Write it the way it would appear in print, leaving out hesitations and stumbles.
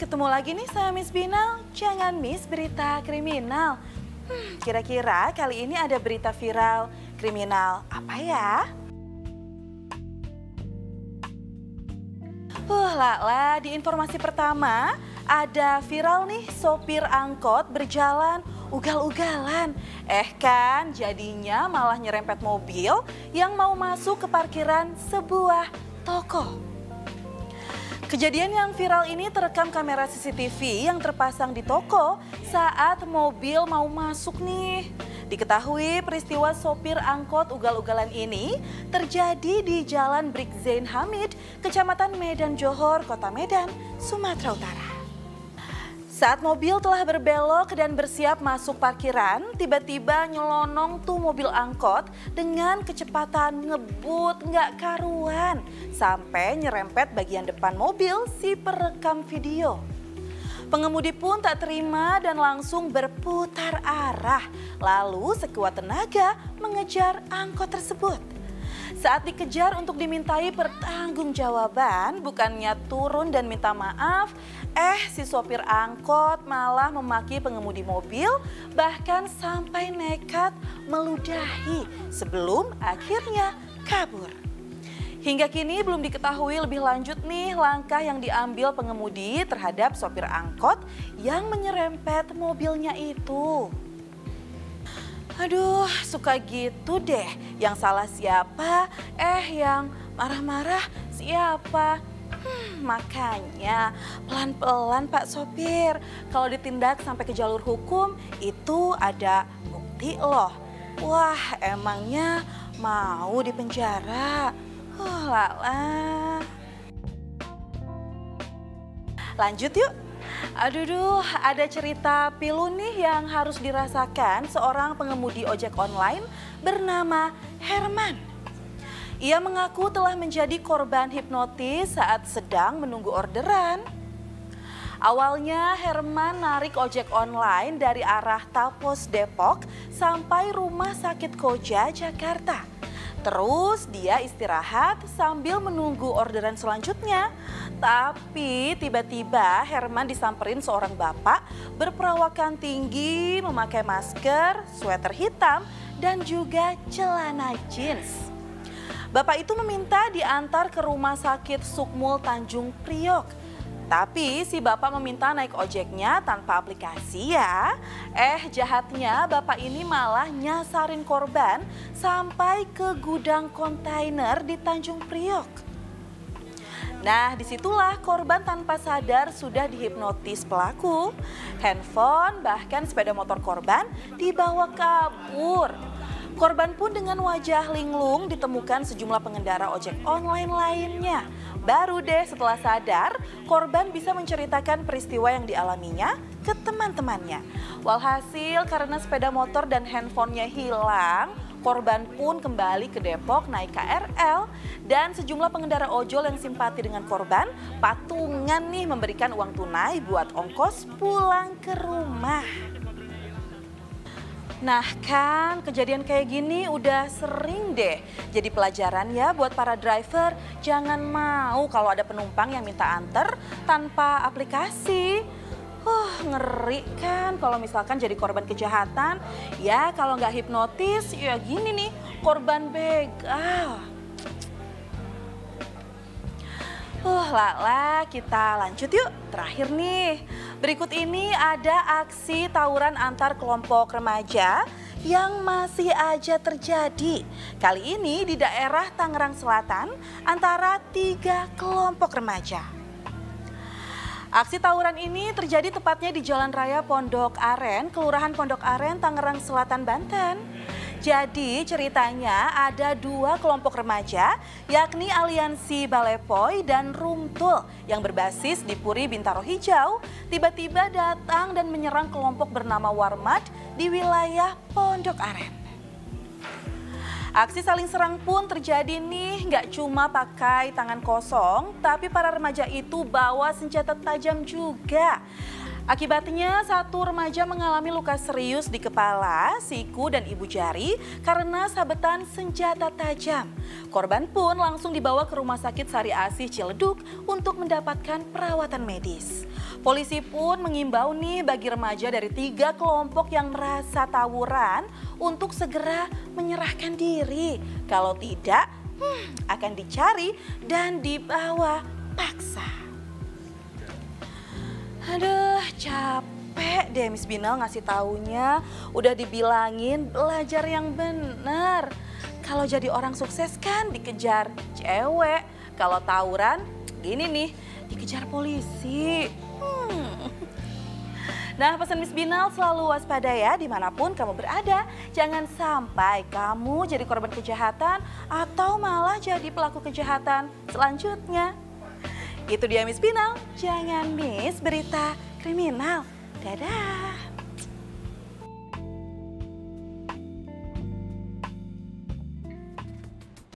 ketemu lagi nih sama Miss Binal. Jangan miss berita kriminal. Kira-kira kali ini ada berita viral kriminal apa ya? Lala, di informasi pertama ada viral nih sopir angkot berjalan ugal-ugalan. Kan jadinya malah nyerempet mobil yang mau masuk ke parkiran sebuah toko. Kejadian yang viral ini terekam kamera CCTV yang terpasang di toko saat mobil mau masuk nih. Diketahui peristiwa sopir angkot ugal-ugalan ini terjadi di Jalan Brik Zain Hamid, Kecamatan Medan Johor, Kota Medan, Sumatera Utara. Saat mobil telah berbelok dan bersiap masuk parkiran, tiba-tiba nyelonong tuh mobil angkot dengan kecepatan ngebut nggak karuan sampai nyerempet bagian depan mobil si perekam video. Pengemudi pun tak terima dan langsung berputar arah, lalu sekuat tenaga mengejar angkot tersebut. Saat dikejar untuk dimintai pertanggungjawaban, bukannya turun dan minta maaf, si sopir angkot malah memaki pengemudi mobil, bahkan sampai nekat meludahi sebelum akhirnya kabur. Hingga kini belum diketahui lebih lanjut nih langkah yang diambil pengemudi terhadap sopir angkot yang menyerempet mobilnya itu. Aduh, suka gitu deh. Yang salah siapa? Yang marah-marah siapa? Makanya pelan-pelan Pak Sopir. Kalau ditindak sampai ke jalur hukum itu ada bukti loh. Wah, emangnya mau dipenjara? Lala. Lanjut yuk. Aduh, ada cerita pilu nih yang harus dirasakan seorang pengemudi ojek online bernama Herman. Ia mengaku telah menjadi korban hipnotis saat sedang menunggu orderan. Awalnya Herman narik ojek online dari arah Tapos Depok sampai Rumah Sakit Koja Jakarta. Terus dia istirahat sambil menunggu orderan selanjutnya. Tapi tiba-tiba Herman disamperin seorang bapak berperawakan tinggi, memakai masker, sweater hitam, dan juga celana jeans. Bapak itu meminta diantar ke Rumah Sakit Sukmul Tanjung Priok. Tapi si bapak meminta naik ojeknya tanpa aplikasi ya. Jahatnya bapak ini malah nyasarin korban sampai ke gudang kontainer di Tanjung Priok. Nah, disitulah korban tanpa sadar sudah dihipnotis pelaku. Handphone bahkan sepeda motor korban dibawa kabur. Korban pun dengan wajah linglung ditemukan sejumlah pengendara ojek online lainnya. Baru deh setelah sadar, korban bisa menceritakan peristiwa yang dialaminya ke teman-temannya. Walhasil karena sepeda motor dan handphonenya hilang, korban pun kembali ke Depok naik KRL. Dan sejumlah pengendara ojol yang simpati dengan korban, patungan nih memberikan uang tunai buat ongkos pulang ke rumah. Nah kan kejadian kayak gini udah sering deh jadi pelajaran ya buat para driver. Jangan mau kalau ada penumpang yang minta anter tanpa aplikasi. Ngeri kan kalau misalkan jadi korban kejahatan. Ya kalau nggak hipnotis ya gini nih korban begal. Lala, kita lanjut yuk. Terakhir nih, berikut ini ada aksi tawuran antar kelompok remaja yang masih aja terjadi. Kali ini di daerah Tangerang Selatan antara 3 kelompok remaja. Aksi tawuran ini terjadi tepatnya di Jalan Raya Pondok Aren, Kelurahan Pondok Aren, Tangerang Selatan, Banten. Jadi ceritanya ada 2 kelompok remaja yakni Aliansi Balepoy dan Rumtul yang berbasis di Puri Bintaro Hijau tiba-tiba datang dan menyerang kelompok bernama Warmat di wilayah Pondok Aren. Aksi saling serang pun terjadi nih nggak cuma pakai tangan kosong tapi para remaja itu bawa senjata tajam juga. Akibatnya satu remaja mengalami luka serius di kepala, siku, dan ibu jari karena sabetan senjata tajam. Korban pun langsung dibawa ke Rumah Sakit Sari Asih Ciledug untuk mendapatkan perawatan medis. Polisi pun mengimbau nih bagi remaja dari 3 kelompok yang merasa tawuran untuk segera menyerahkan diri. Kalau tidak, akan dicari dan dibawa paksa. Aduh, capek deh Miss Binal ngasih taunya. Udah dibilangin belajar yang benar. Kalau jadi orang sukses kan dikejar cewek. Kalau tawuran, gini nih, dikejar polisi. Nah, pesan Miss Binal selalu waspada ya dimanapun kamu berada. Jangan sampai kamu jadi korban kejahatan atau malah jadi pelaku kejahatan selanjutnya. Itu dia Miss Binal, jangan miss berita kriminal. Dadah.